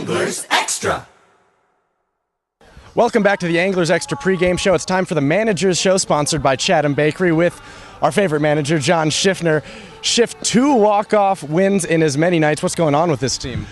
Anglers Extra. Welcome back to the Anglers Extra pregame show. It's time for the Managers Show, sponsored by Chatham Bakery, with our favorite manager, John Schiffner. Schiff, 2 walk-off wins in as many nights. What's going on with this team?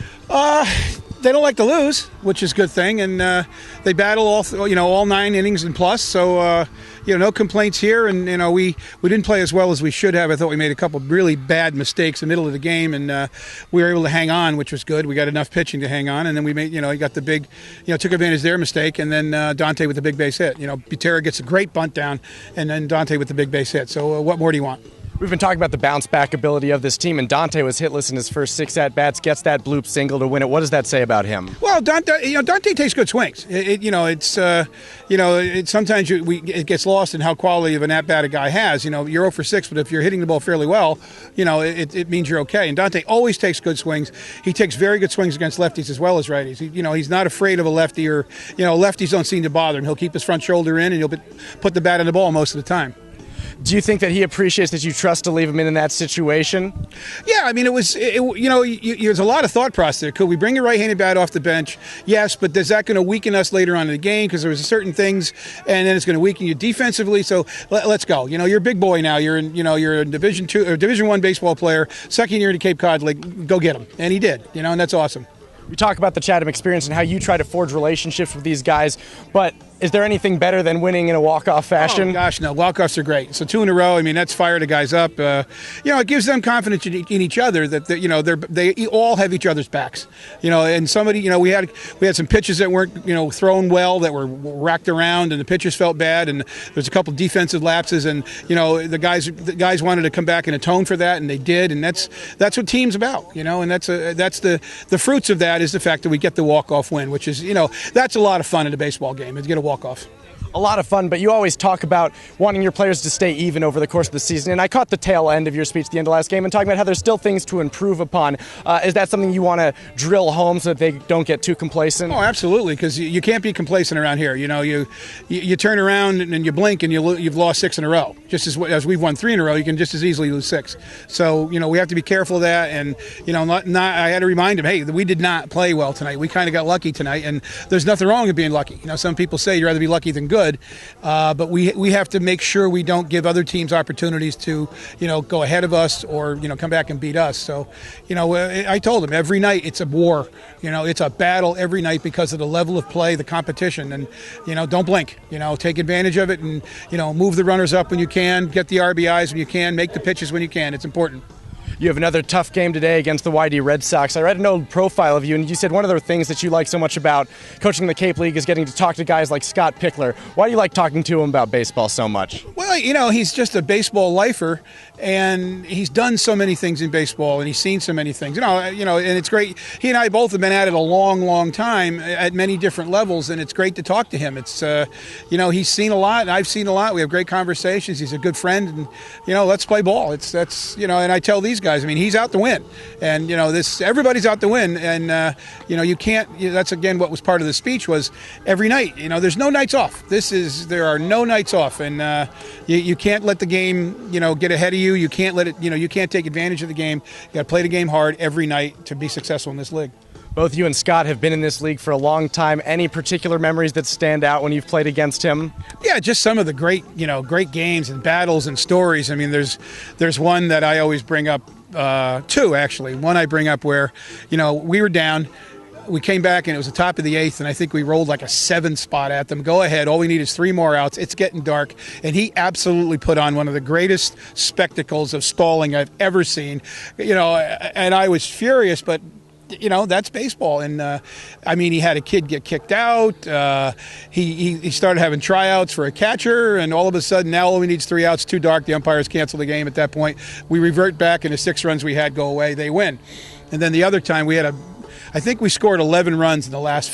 They don't like to lose, which is a good thing, and they battle all 9 innings and plus. So no complaints here, and we didn't play as well as we should have. I thought we made a couple really bad mistakes in the middle of the game, and we were able to hang on, which was good. We got enough pitching to hang on, and then we made he got the big, took advantage of their mistake, and then Dante with the big base hit. Butera gets a great bunt down, and then Dante with the big base hit. So what more do you want? We've been talking about the bounce-back ability of this team, and Dante was hitless in his first 6 at-bats, gets that bloop single to win it. What does that say about him? Well, Dante takes good swings. Sometimes it gets lost in how quality of an at-bat a guy has. You're 0 for 6, but if you're hitting the ball fairly well, it means you're okay. And Dante always takes good swings. He takes very good swings against lefties as well as righties. He's not afraid of a lefty, or lefties don't seem to bother him. He'll keep his front shoulder in, and he'll put the bat on the ball most of the time. Do you think that he appreciates that you trust to leave him in that situation? Yeah, there's a lot of thought process there. Could we bring a right-handed bat off the bench? Yes, but is that going to weaken us later on in the game? Because there's certain things, and then it's going to weaken you defensively. So let's go. You're a big boy now. You're a Division II or Division I baseball player. Second year in the Cape Cod League. Go get him, and he did. And that's awesome. We talk about the Chatham experience and how you try to forge relationships with these guys, but is there anything better than winning in a walk-off fashion? Oh, gosh, no. Walk-offs are great. So 2 in a row, that's fire the guys up. It gives them confidence in each other that they all have each other's backs. And somebody, we had some pitches that weren't, thrown well, that were racked around, and the pitchers felt bad, and there's a couple defensive lapses, and the guys wanted to come back and atone for that, and they did, and that's what team's about, and that's the fruits of that is the fact that we get the walk-off win, which is, that's a lot of fun in a baseball game, is get a walk-off. A lot of fun, but you always talk about wanting your players to stay even over the course of the season, and I caught the tail end of your speech at the end of last game and talking about how there's still things to improve upon. Is that something you want to drill home so that they don't get too complacent? Oh, absolutely, because you can't be complacent around here. You turn around and you blink and you've lost 6 in a row. Just as we've won 3 in a row, you can just as easily lose 6. So, we have to be careful of that, and, I had to remind him, hey, we did not play well tonight. We kind of got lucky tonight, and there's nothing wrong with being lucky. Some people say you'd rather be lucky than good. But we have to make sure we don't give other teams opportunities to, go ahead of us or, come back and beat us. So, I told them every night it's a war. It's a battle every night because of the level of play, the competition. And, don't blink. Take advantage of it and, move the runners up when you can, get the RBIs when you can, make the pitches when you can. It's important. You have another tough game today against the YD Red Sox. I read an old profile of you, and you said one of the things that you like so much about coaching the Cape League is getting to talk to guys like Scott Pickler. Why do you like talking to him about baseball so much? Well, he's just a baseball lifer, and he's done so many things in baseball, and he's seen so many things. And it's great. He and I both have been at it a long, long time at many different levels, and it's great to talk to him. It's, he's seen a lot, and I've seen a lot. We have great conversations. He's a good friend, and, let's play ball. And I tell these guys, he's out to win, and everybody's out to win, and you can't. That's again what was part of the speech was every night. There's no nights off. There are no nights off, and you can't let the game get ahead of you. You can't let it. You can't take advantage of the game. You got to play the game hard every night to be successful in this league. Both you and Scott have been in this league for a long time. Any particular memories that stand out when you've played against him? Yeah, just some of the great games and battles and stories. There's one that I always bring up. 2 actually. One I bring up where, we were down. We came back and it was the top of the 8th, and I think we rolled like a 7 spot at them. Go ahead. All we need is 3 more outs. It's getting dark. And he absolutely put on one of the greatest spectacles of stalling I've ever seen. And I was furious, but that's baseball. And, he had a kid get kicked out. He started having tryouts for a catcher, and all of a sudden now all we need is 3 outs, too dark. The umpires cancel the game at that point. We revert back, and the 6 runs we had go away. They win. And then the other time I think we scored 11 runs in the last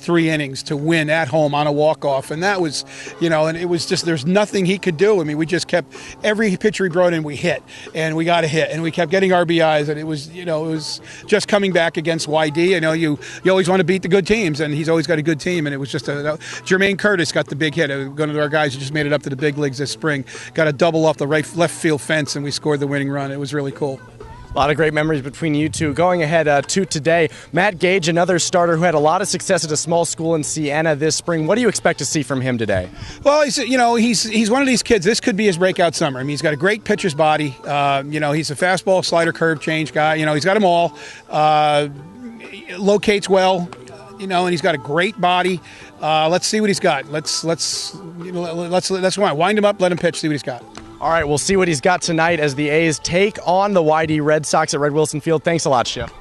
3 innings to win at home on a walk-off. And that was, and it was just, there's nothing he could do. We just kept, every pitcher he brought in, we hit. And we got a hit. And we kept getting RBIs. And it was just coming back against YD. You always want to beat the good teams. And he's always got a good team. And it was just Jermaine Curtis got the big hit. One of our guys who just made it up to the big leagues this spring. Got a double off the left field fence, and we scored the winning run. It was really cool. A lot of great memories between you two. Going ahead to today, Matt Gage, another starter who had a lot of success at a small school in Siena this spring. What do you expect to see from him today? Well, he's one of these kids. This could be his breakout summer. I mean, he's got a great pitcher's body. He's a fastball, slider, curve change guy. He's got them all. Locates well. And he's got a great body. Let's see what he's got. Let's wind him up, let him pitch, see what he's got. All right, we'll see what he's got tonight as the A's take on the YD Red Sox at Red Wilson Field. Thanks a lot, Chef.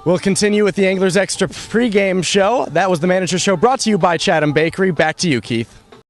We'll continue with the Anglers Extra pregame show. That was the Manager Show brought to you by Chatham Bakery. Back to you, Keith.